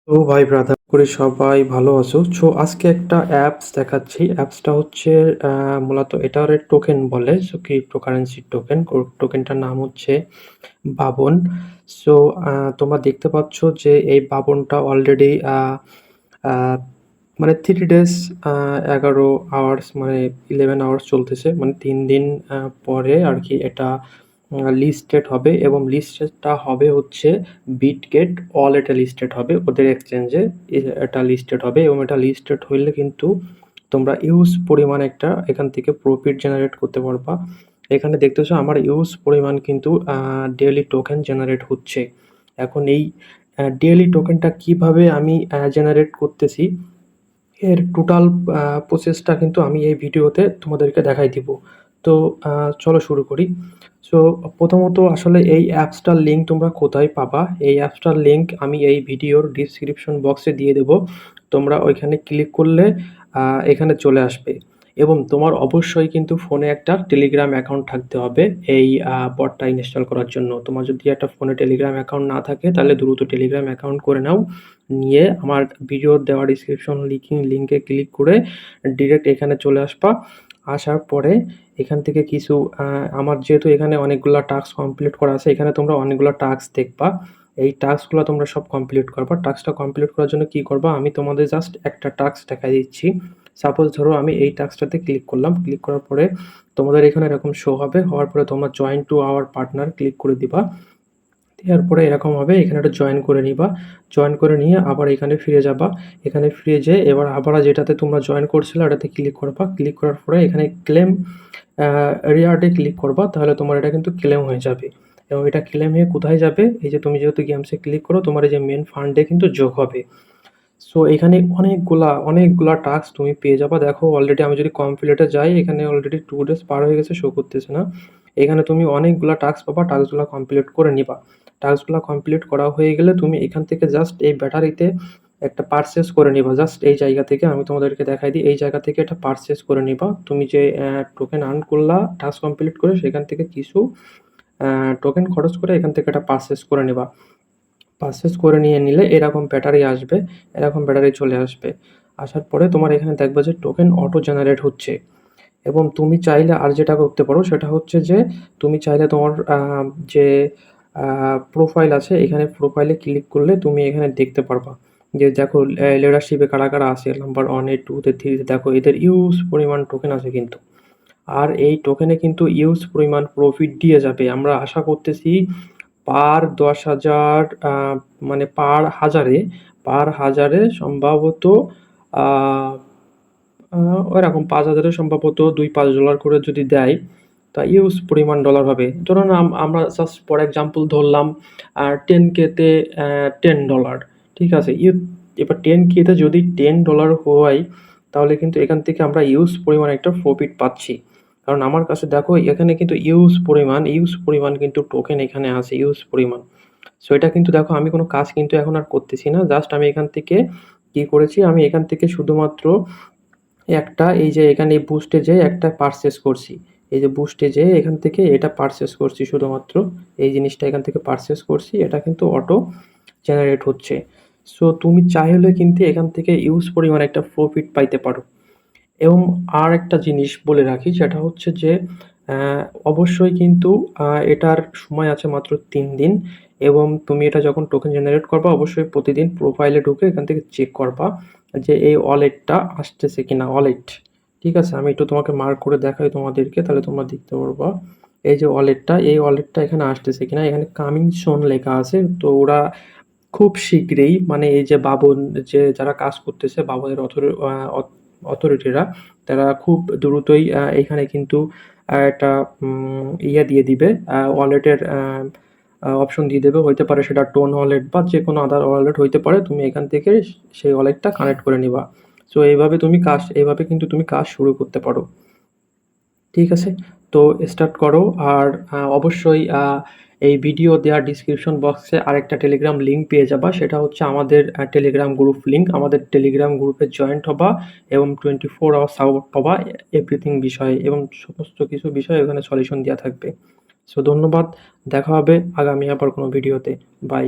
তো ভাই ব্রাদার করি সবাই ভালো আছো। আজকে একটা অ্যাপস দেখাচ্ছি। অ্যাপসটা হচ্ছে মূলত এটার টোকেন বলে। Cryptocurrency token. টোকেনটার নাম হচ্ছে বাবন। সো তোমরা দেখতে পাচ্ছ যে এই বাবনটা অলরেডি মানে 3 ডেজ 11 আওয়ার্স মানে 11 আওয়ার্স চলতেছে। মানে 3 দিন পরে আরকি এটা লিস্টেড হবে এবং লিস্টেডটা হবে হচ্ছে বিটগেট ওয়ালেটে লিস্টেড হবে। ওদের এক্সচেঞ্জে এটা লিস্টেড হবে এবং এটা লিস্টেড হইলে কিন্তু তোমরা ইউজ পরিমাণ একটা এখান থেকে প্রফিট জেনারেট করতে পারবা। এখানে দেখতেছো আমার ইউজ পরিমাণ কিন্তু ডেইলি টোকেন জেনারেট হচ্ছে। এখন এই ডেইলি টোকেনটা কিভাবে আমি জেনারেট করতেছি এর টোটাল প্রসেসটা কিন্তু আমি এই ভিডিওতে তোমাদেরকে দেখাই দিব। তো চলো শুরু করি। সো প্রথমত আসলে এই অ্যাপসটার লিঙ্ক তোমরা কোথায় পাবা? এই অ্যাপসটার লিঙ্ক আমি এই ভিডিওর ডিসক্রিপশন বক্সে দিয়ে দেব। তোমরা ওইখানে ক্লিক করলে এখানে চলে আসবে এবং তোমার অবশ্যই কিন্তু ফোনে একটা টেলিগ্রাম অ্যাকাউন্ট থাকতে হবে এই বটটা ইনস্টল করার জন্য। তোমার যদি একটা ফোনে টেলিগ্রাম অ্যাকাউন্ট না থাকে তাহলে দ্রুত টেলিগ্রাম অ্যাকাউন্ট করে নাও। নিয়ে আমার ভিডিওর দেওয়া ডিসক্রিপশন লিঙ্কে ক্লিক করে ডিরেক্ট এখানে চলে আসবা। আসার পরে এখান থেকে কিছু আমার যেহেতু এখানে অনেকগুলা টাস্ক কমপ্লিট করা আছে, এখানে তোমরা অনেকগুলা টাস্ক দেখবা। এই টাস্কগুলো তোমরা সব কমপ্লিট করবা। টাস্কটা কমপ্লিট করার জন্য কি করবা? আমি তোমাদের জাস্ট একটা টাস্ক দেখাই দিচ্ছি। সাপোজ ধরো আমি এই টাস্কটাতে ক্লিক করলাম। ক্লিক করার পরে তোমাদের এখানে এরকম শো হবে। হওয়ার পরে তোমরা join to our partner click করে দিবা। দেওয়ার পরে এরকম হবে, এখানে একটা জয়েন করে নিবা। জয়েন করে নিয়ে আবার এখানে ফিরে যাবা। এখানে ফিরে যেয়ে এবার আবার যেটাতে তোমরা জয়েন করছিলে ওটাতে ক্লিক করবা। ক্লিক করার পরে এখানে ক্লেম রিওয়ার্ডে ক্লিক করবা। তাহলে তোমার এটা কিন্তু ক্লেম হয়ে যাবে এবং এটা ক্লেম হয়ে কোথায় যাবে? এই যে তুমি যেহেতু গেমসে ক্লিক করো তোমার এই যে মেন ফান্ডে কিন্তু যোগ হবে। সো এখানে অনেকগুলা টাস্ক তুমি পেয়ে যাবা। দেখো অলরেডি আমি যদি কমপ্লিটে যাই এখানে অলরেডি 2 ডেজ পার হয়ে গেছে, শো করতেছে না। এখানে তুমি অনেকগুলা টাস্ক পাবা। টাস্কগুলা কমপ্লিট করে নিবা। টাস্কগুলা কমপ্লিট করা হয়ে গেলে তুমি এখান থেকে জাস্ট এই ব্যাটারিতে একটা পারচেজ করে নিবা। জাস্ট এই জায়গা থেকে আমি তোমাদেরকে দেখাই দিই। এই জায়গা থেকে এটা পারচেজ করে নিবা। তুমি যে টোকেন আর্ন করলা টাস্ক কমপ্লিট করে সেখান থেকে কিছু টোকেন খরচ করে এখান থেকে এটা পারচেজ করে নিবা। পারচেজ করে নিয়ে নিলে এরকম ব্যাটারি আসবে, এরকম ব্যাটারি চলে আসবে। আসার পরে তোমার এখানে দেখবা যে টোকেন অটো জেনারেট হচ্ছে এবং তুমি চাইলে আর যেটা করতে পারো সেটা হচ্ছে যে তুমি চাইলে তোমার যে প্রোফাইল আছে এখানে প্রোফাইলে ক্লিক করলে তুমি এখানে দেখতে পারবা যে দেখো লিডারশিপে কারা আছে নাম্বার 1 এ 2 তে 3 তে দেখো এদের ইউজ পরিমাণ টোকেন আছে কিন্তু। আর এই টোকেনে কিন্তু ইউজ পরিমাণ প্রফিট দিয়ে যাবে। আমরা আশা করতেছি পার 10,000 মানে পার হাজারে সম্ভবত আ আ ওইরকম 5,000 এ সম্ভবত $2-5 করে যদি দেয়, তা ইউজ পরিমাণ ডলার হবে। ধরুন আমরা জাস্ট ফর এক্সাম্পল ধরলাম 10K তে $10, ঠিক আছে? এবার 10K তে যদি $10 হয়, তাহলে কিন্তু এখান থেকে আমরা ইউজ পরিমাণ একটা প্রফিট পাচ্ছি। কারণ আমার কাছে দেখো এখানে কিন্তু ইউজ পরিমাণ কিন্তু টোকেন এখানে আছে ইউজ পরিমাণ। সো এটা কিন্তু দেখো আমি কোনো কাজ কিন্তু এখন আর করতেছি না। জাস্ট আমি এখান থেকে কি করেছি, আমি এখান থেকে শুধুমাত্র একটা এই যে এখানে এই বুস্টে যেয়ে একটা পারচেজ করছি। এই যে বুস্টে যেয়ে এখান থেকে এটা পারচেজ করছি শুধুমাত্র। এই জিনিসটা এখান থেকে পারচেজ করছি। এটা কিন্তু অটো জেনারেট হচ্ছে। সো তুমি চাইলে কিন্তু এখান থেকে ইউজ পরিমাণে একটা প্রফিট পাইতে পারো। এবং আরেকটা জিনিস বলে রাখি সেটা হচ্ছে যে অ্যা অবশ্যই কিন্তু এটার সময় আছে মাত্র ৩ দিন এবং তুমি এটা যখন টোকেন জেনারেট করবা অবশ্যই প্রতিদিন প্রোফাইলে ঢুকে এখান থেকে চেক করবা যে এই ওয়ালেটটা আসতেছে কিনা ওয়ালেট। ঠিক আছে? আমি একটু তোমাকে মার্ক করে দেখাই তোমাদেরকে তাহলে তোমরা দেখতে পারবা। এই যে ওয়ালেটটা, এই ওয়ালেটটা এখানে আসতেছে কিনা। এখানে কামিং সুন লেখা আছে। তো ওরা খুব শীঘ্রই মানে এই যে বাবন যে যারা কাজ করতেছে বাবনের অথরিটিরা তারা খুব দ্রুতই এখানে কিন্তু একটা ইয়ে দিয়ে দিবে ওয়ালেটের অপশন দিয়ে দেবে। হইতে পারে সেটা টোন ওয়ালেট বা যেকোনো আদার ওয়ালেট হইতে পারে। তুমি এখান থেকে সেই ওয়ালেটটা কানেক্ট করে নিবা। সো এইভাবে কিন্তু তুমি কাজ শুরু করতে পারো। ঠিক আছে? তো স্টার্ট করো। আর অবশ্যই এই ভিডিও দেওয়ার ডিসক্রিপশন বক্সে আরেকটা টেলিগ্রাম লিঙ্ক পেয়ে যাবা। সেটা হচ্ছে আমাদের টেলিগ্রাম গ্রুপ লিঙ্ক। আমাদের টেলিগ্রাম গ্রুপে জয়েন্ট হবা এবং 24 আওয়ার সাপোর্ট পাবা এভরিথিং বিষয়ে এবং সমস্ত কিছু বিষয়ে ওখানে সলিউশন দেয়া থাকবে। সো ধন্যবাদ। দেখা হবে আগামী আবার কোনো ভিডিওতে। বাই।